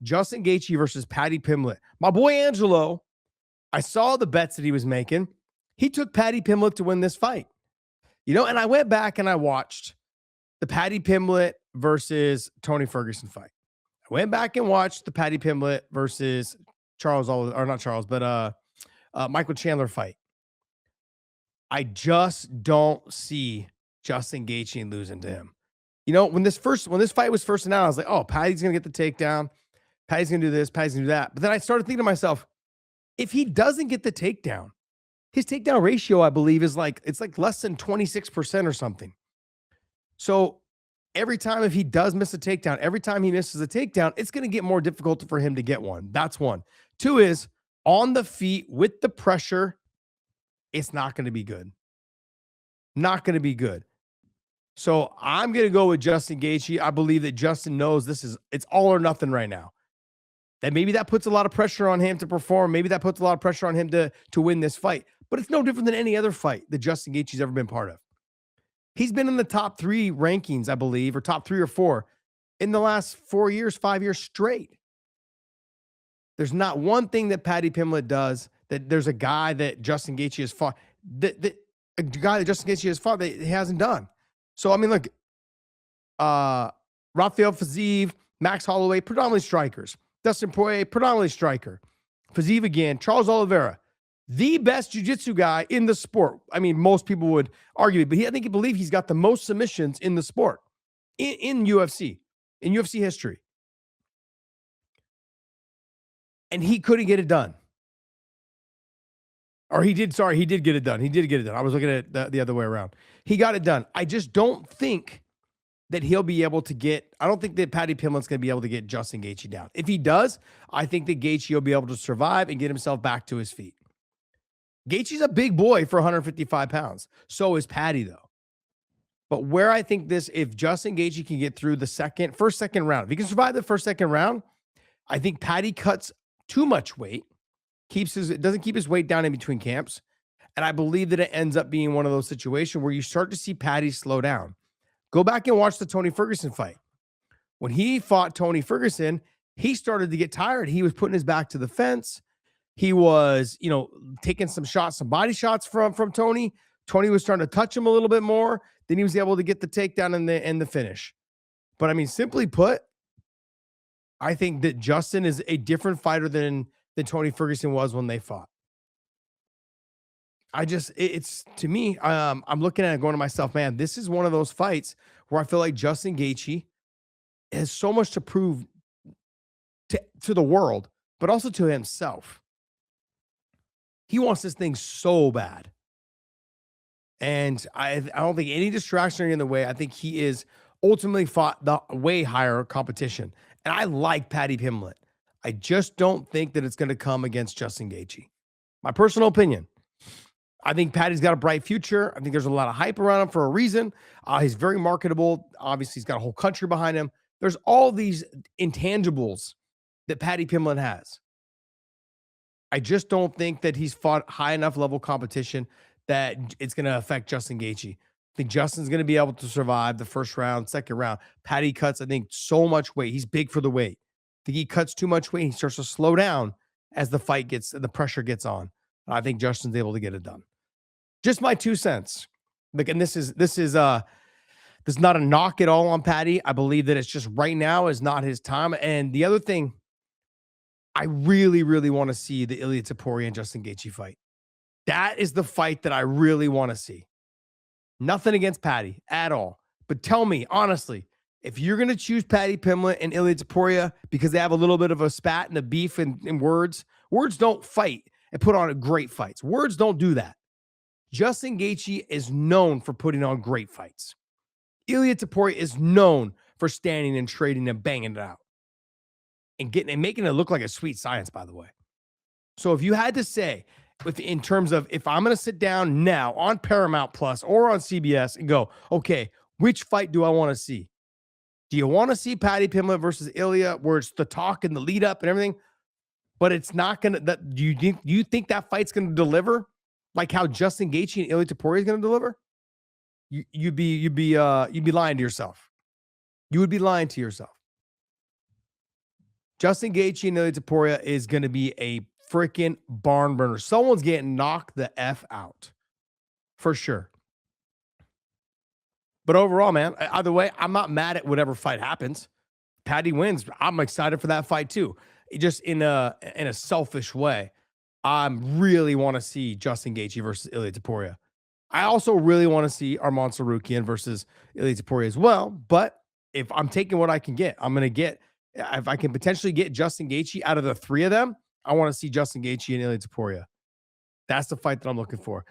Justin Gaethje versus Paddy Pimblett. My boy Angelo, I saw the bets that he was making. He took Paddy Pimblett to win this fight. And I went back and I watched the Paddy Pimblett versus Tony Ferguson fight. I went back and watched the Paddy Pimblett versus Michael Chandler fight. I just don't see Justin Gaethje losing to him. When this fight was first announced, I was like, oh, Paddy's going to get the takedown. Paddy's going to do this. Paddy's going to do that. But then I started thinking to myself, if he doesn't get the takedown, his takedown ratio, I believe, is it's less than 26% or something. So every time if he does miss a takedown, every time he misses a takedown, it's going to get more difficult for him to get one. That's one. Two is on the feet with the pressure, it's not going to be good. Not going to be good. So I'm going to go with Justin Gaethje. I believe that Justin knows it's all or nothing right now. That maybe that puts a lot of pressure on him to perform. Maybe that puts a lot of pressure on him to win this fight. But it's no different than any other fight that Justin Gaethje's ever been part of. He's been in the top 3 rankings, I believe, or top 3 or 4 in the last 4 years, 5 years straight. There's not one thing that Paddy Pimblett does that there's a guy that Justin Gaethje has fought that he hasn't done. So, I mean, look, Rafael Fiziev, Max Holloway, predominantly strikers. Dustin Poirier, predominantly striker. Fiziev again. Charles Oliveira, the best jiu-jitsu guy in the sport. I mean, most people would argue it, but I think he believes he's got the most submissions in the sport, in UFC history. And he couldn't get it done. Or he did get it done. I was looking at it the other way around. He got it done. I just don't think that he'll be able to I don't think that Paddy Pimblett's going to be able to get Justin Gaethje down. If he does, I think that Gaethje will be able to survive and get himself back to his feet. Gaethje's a big boy for 155 pounds. So is Paddy, though. But where I think if Justin Gaethje can get through the second round, if he can survive the second round, I think Paddy cuts too much weight, doesn't keep his weight down in between camps. And I believe that it ends up being one of those situations where you start to see Paddy slow down. Go back and watch the Tony Ferguson fight. When he fought Tony Ferguson, he started to get tired. He was putting his back to the fence. He was, taking some body shots from Tony. Tony was starting to touch him a little bit more. Then he was able to get the takedown and the finish. But I mean, simply put, I think that Justin is a different fighter than Tony Ferguson was when they fought. It's to me, I'm looking at it going to myself, man, this is one of those fights where I feel like Justin Gaethje has so much to prove to the world, but also to himself. He wants this thing so bad. And I don't think any distraction are in the way. I think he is ultimately fought the way higher competition. And I like Paddy Pimblett. I just don't think that it's going to come against Justin Gaethje. My personal opinion. I think Paddy's got a bright future. I think there's a lot of hype around him for a reason. He's very marketable. Obviously, he's got a whole country behind him. There's all these intangibles that Paddy Pimblett has. I just don't think that he's fought high enough level competition that it's going to affect Justin Gaethje. I think Justin's going to be able to survive the first round, second round. Paddy cuts, I think, so much weight. He's big for the weight. I think he cuts too much weight. He starts to slow down as the pressure gets on. I think Justin's able to get it done. Just my 2 cents. Like, and this is not a knock at all on Paddy. I believe that it's just right now is not his time. And the other thing, I really, really want to see the Ilia Topuria and Justin Gaethje fight. That is the fight that I really want to see. Nothing against Paddy at all. But tell me, honestly, if you're going to choose Paddy Pimblett and Ilia Topuria because they have a little bit of a spat and a beef in words don't fight and put on great fights. Words don't do that. Justin Gaethje is known for putting on great fights. Ilia Topuria is known for standing and trading and banging it out. And making it look like a sweet science, by the way. So if you had to say, in terms of if I'm going to sit down now on Paramount Plus or on CBS and go, okay, which fight do I want to see? Do you want to see Paddy Pimblett versus Ilia, where it's the talk and the lead up and everything, but it's not going to? Do you think that fight's going to deliver like how Justin Gaethje and Ilia Topuria is going to deliver? You'd be lying to yourself. You would be lying to yourself. Justin Gaethje and Ilya Taporia is going to be a freaking barn burner. Someone's getting knocked the F out for sure. But overall, man, either way, I'm not mad at whatever fight happens. Paddy wins. I'm excited for that fight too. Just in a selfish way, I really want to see Justin Gaethje versus Ilya Taporia. I also really want to see Arman Tsarukyan versus Ilya Taporia as well. But if I'm taking what I can get, I'm going to get, if I can potentially get Justin Gaethje out of the three of them, I want to see Justin Gaethje and Ilya Taporia. That's the fight that I'm looking for.